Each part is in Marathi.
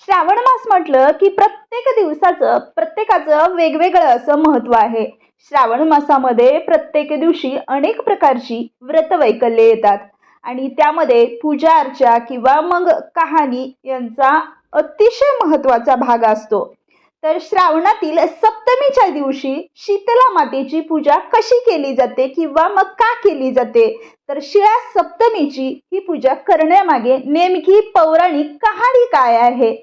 श्रावण मास म्हटलं की प्रत्येक दिवसाचं प्रत्येकाचं वेगवेगळं असं महत्त्व आहे. श्रावण मासामध्ये प्रत्येक दिवशी अनेक प्रकारची व्रतवैकल्ये येतात आणि त्यामध्ये पूजा अर्चा किंवा मग कहाणी यांचा अतिशय महत्त्वाचा भाग असतो. तर श्रावणातील सप्तमीच्या दिवशी शीतला मातेची पूजा कशी केली जाते किंवा मग का केली जाते, तर शिळा सप्तमीची ही पूजा करण्यामागे नेमकी पौराणिक कहाणी काय आहे,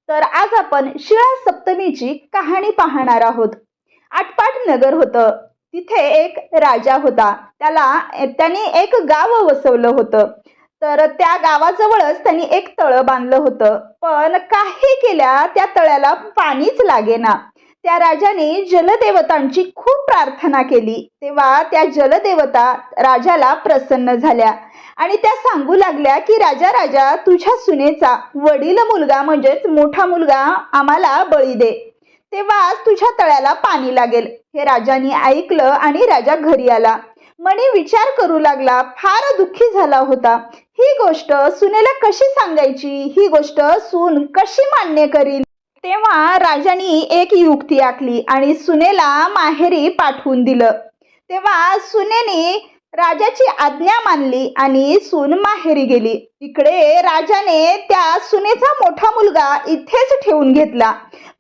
तर आज आपण शिळा सप्तमीची कहाणी पाहणार आहोत. आटपाट नगर होतं. तिथे एक राजा होता. त्याने एक गाव वसवलं होतं. तर त्या गावाजवळच त्यांनी एक तळं बांधलं होतं. पण काही केल्या त्या तळ्याला पाणीच लागेना. त्या राजाने जलदेवतांची खूप प्रार्थना केली. तेव्हा त्या जलदेवता राजाला प्रसन्न झाल्या आणि त्या सांगू लागल्या की राजा राजा, तुझ्या सुनेचा वडील मुलगा म्हणजेच मोठा मुलगा आम्हाला बळी दे, तेव्हाच तुझ्या तळ्याला पाणी लागेल. हे राजाने ऐकलं आणि राजा घरी आला. मनी विचार करू लागला. फार दुःखी झाला होता. ही गोष्ट सुनेला कशी सांगायची, ही गोष्ट सून कशी मान्य करील. तेव्हा राजाने एक युक्ती आखली आणि सुनेला माहेरी पाठवून दिलं. तेव्हा सुनेने राजाची आज्ञा मानली आणि सून माहेरी गेली. इकडे राजाने त्या सुनेचा मोठा मुलगा इथेच ठेवून घेतला.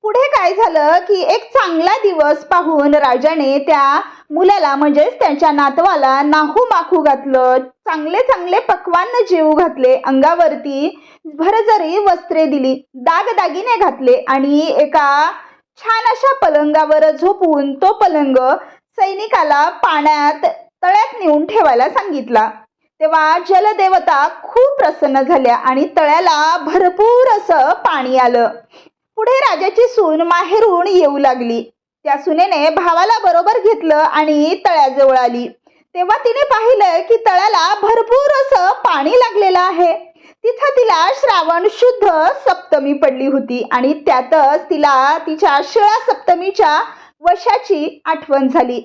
पुढे काय झालं की एक चांगला दिवस पाहून राजाने त्या मुलाला म्हणजेच त्यांच्या नातवाला नाहू माखू घातलं. चांगले चांगले पक्वान्न जेवू घातले. अंगावरती भरजरी वस्त्रे दिली, दागदागिने घातले आणि एका छान अशा पलंगावर झोपून तो पलंग सैनिकाला पाण्यात तळ्यात नेऊन ठेवायला सांगितला. तेव्हा जलदेवता खूप प्रसन्न झाल्या आणि तळ्याला भरपूर असं पाणी आलं. पुढे राजाची सून माहेरून येऊ लागली. त्या सुनेने भावाला बरोबर घेतलं आणि तळ्याजवळ आली. तेव्हा तिने पाहिलं की तळ्याला भरपूर असं पाणी लागलेलं आहे. तिथं तिला श्रावण शुद्ध सप्तमी पडली होती आणि त्यातच तिला तिच्या शिळा सप्तमीच्या वशाची आठवण झाली.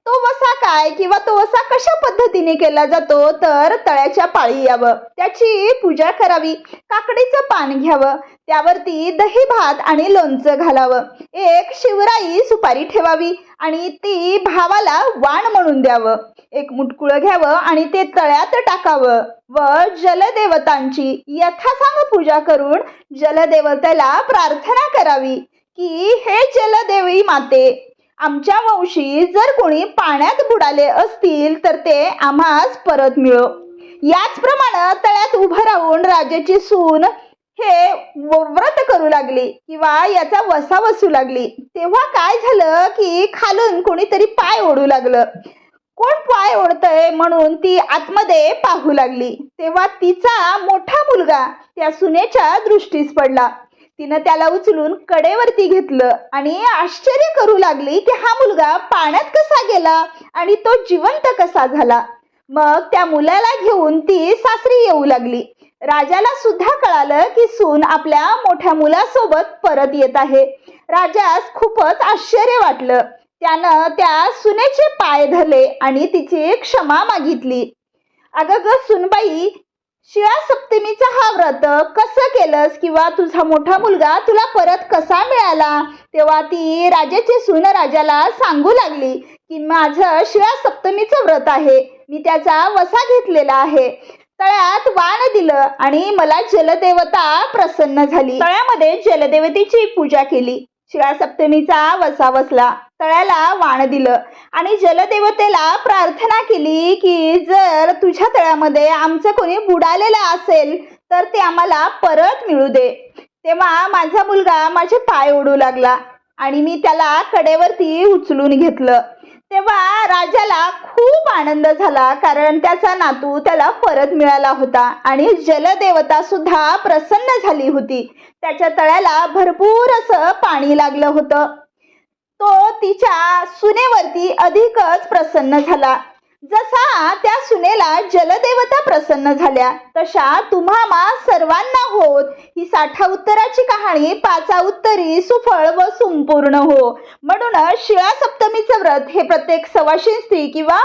तो वसा काय किंवा तो वसा कशा पद्धतीने केला जातो, तर तळ्याच्या पाळी यावं, त्याची पूजा करावी, काकडीचं पान घ्यावं, त्यावरती दही भात आणि लोणचं घालावं, एक शिवराई सुपारी ठेवावी आणि ती भावाला वाण म्हणून द्यावं, एक मुटकुळं घ्यावं आणि ते तळ्यात टाकावं व जलदेवतांची यथासांग पूजा करून जलदेवतेला प्रार्थना करावी की हे जलदेवी माते, आमच्या वंशी जर कोणी पाण्यात बुडाले असतील तर ते आम्हास परत मिळो. याचप्रमाणे तळ्यात उभं राहून राजाची सून हे व्रत करू लागली किंवा याचा वसा वसू लागली. तेव्हा काय झालं की खालून कोणीतरी पाय ओढू लागलं. कोण पाय ओढतंय म्हणून ती आतमध्ये पाहू लागली. तेव्हा तिचा मोठा मुलगा त्या सुनेच्या दृष्टीस पडला. तिनं त्याला उचलून कडेवरती घेतलं आणि आश्चर्य करू लागली की हा मुलगा पाण्यात कसा गेला आणि तो जिवंत कसा झाला. मग त्या मुलाला घेऊन ती सासरी येऊ लागली. राजाला सुद्धा कळालं की सून आपल्या मोठ्या मुलासोबत परत येत आहे. राजास खूपच आश्चर्य वाटलं. त्यानं त्या सुनेचे पाय धरले आणि तिची क्षमा मागितली. अगं ग सुनबाई, शिळा सप्तमीचा हा व्रत कसं केलंस किंवा तुझा मोठा मुलगा तुला परत कसा मिळाला. तेव्हा ती राजाची सून राजाला सांगू लागली की माझं शिळा सप्तमीचं व्रत आहे, मी त्याचा वसा घेतलेला आहे, तळ्यात वाण दिलं आणि मला जलदेवता प्रसन्न झाली. तळ्यामध्ये जलदेवतेची पूजा केली, शिळा सप्तमीचा वसा वसला, तळ्याला वाण दिलं आणि जलदेवतेला प्रार्थना केली की जर तुझ्या तळ्यामध्ये आमचं कोणी बुडालेलं असेल तर ते आम्हाला परत मिळू दे. तेव्हा माझा मुलगा माझे पाय ओढू लागला आणि मी त्याला कडेवरती उचलून घेतलं. तेव्हा राजाला खूप आनंद झाला कारण त्याचा नातू त्याला परत मिळाला होता आणि जलदेवता सुद्धा प्रसन्न झाली होती. त्याच्या तळ्याला भरपूर असं पाणी लागलं होतं. तो तिच्या सुनेवरती अधिकच प्रसन्न झाला. जसा त्या सुनेला जलदेवता प्रसन्न झाल्या तशा तुम्हा सर्वांना होत ही 60 उत्तराची कहाणी 5 उत्तरी सुफळ व संपूर्ण हो. म्हणून शिळा सप्तमीचं व्रत हे प्रत्येक सवाशीण स्त्री किंवा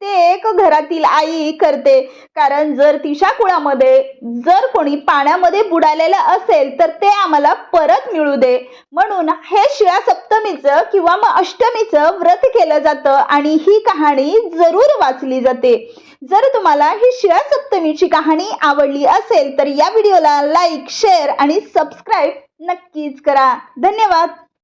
प्रत्येक घरातील आई करते. कारण जर तिच्या कुळामध्ये जर कोणी पाण्यामध्ये बुडालेलं असेल तर ते आम्हाला परत मिळू दे म्हणून हे शिळा सप्तमीचं किंवा मग अष्टमीचं व्रत केलं जातं आणि ही कहाणी जरूर वाचली जाते. जर तुम्हाला ही शिळा सप्तमीची कहाणी आवडली असेल तर या व्हिडिओला लाईक, शेअर आणि सबस्क्राईब नक्कीच करा. धन्यवाद.